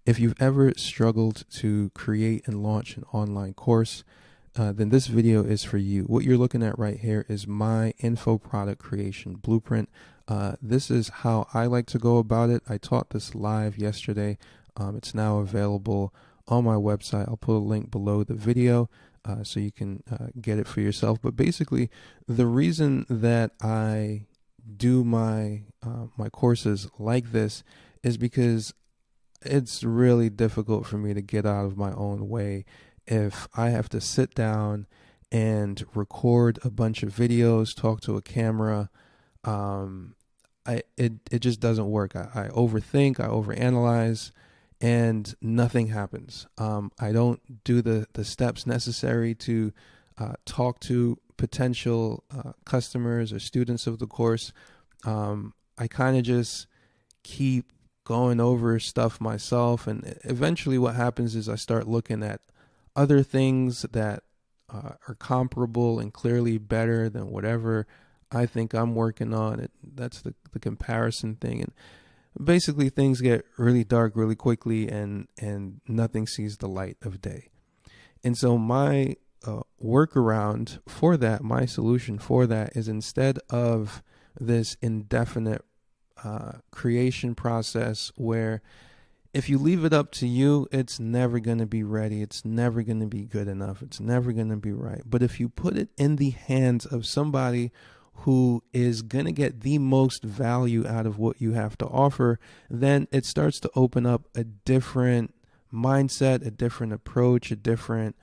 If you've ever struggled to create and launch an online course, then this video is for you. What you're looking at right here is my info product creation blueprint. This is how I like to go about it. I taught this live yesterday. It's now available on my website. I'll put a link below the video so you can get it for yourself. But basically, the reason that I do my courses like this is because it's really difficult for me to get out of my own way if I have to sit down and record a bunch of videos, talk to a camera. It just doesn't work. I overthink, I overanalyze, and nothing happens. I don't do the steps necessary to talk to potential customers or students of the course. I kind of just keep going over stuff myself, and eventually what happens is I start looking at other things that are comparable and clearly better than whatever I think I'm working on. That's the comparison thing, and basically things get really dark really quickly, and nothing sees the light of day. And so my workaround for that, my solution for that, is instead of this indefinite creation process where if you leave it up to you, it's never going to be ready. It's never going to be good enough. It's never going to be right. But if you put it in the hands of somebody who is going to get the most value out of what you have to offer, then it starts to open up a different mindset, a different approach, a different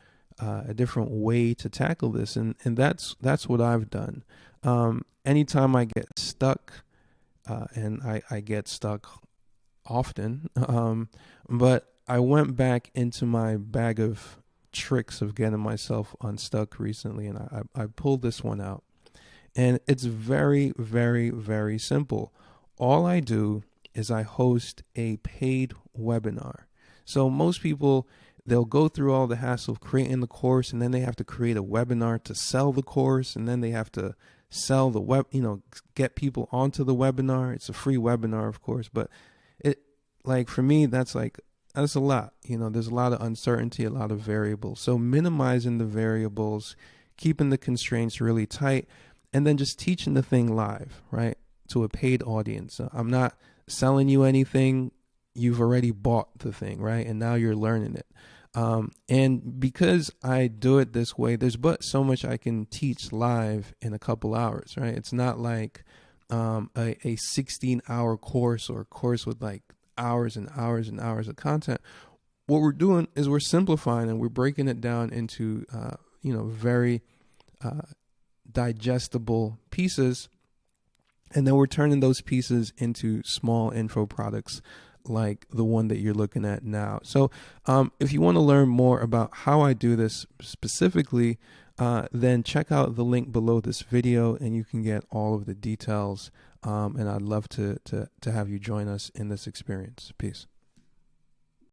way to tackle this. And that's what I've done. Anytime I get stuck, and I get stuck often, but I went back into my bag of tricks of getting myself unstuck recently, and I pulled this one out. And it's very, very, very simple. All I do is I host a paid webinar. So most people, they'll go through all the hassle of creating the course, and then they have to create a webinar to sell the course, and then they have to sell the get people onto the webinar. It's a free webinar, of course, but for me, that's a lot. There's a lot of uncertainty, a lot of variables. So minimizing the variables, keeping the constraints really tight, and then just teaching the thing live, right, to a paid audience. I'm not selling you anything. You've already bought the thing, right? And now you're learning it. And because I do it this way, there's but so much I can teach live in a couple hours, right? It's not like a 16-hour course or a course with like hours and hours and hours of content. What we're doing is we're simplifying and we're breaking it down into very digestible pieces, and then we're turning those pieces into small info products like the one that you're looking at now. So if you want to learn more about how I do this specifically, then check out the link below this video and you can get all of the details. And I'd love to have you join us in this experience. Peace.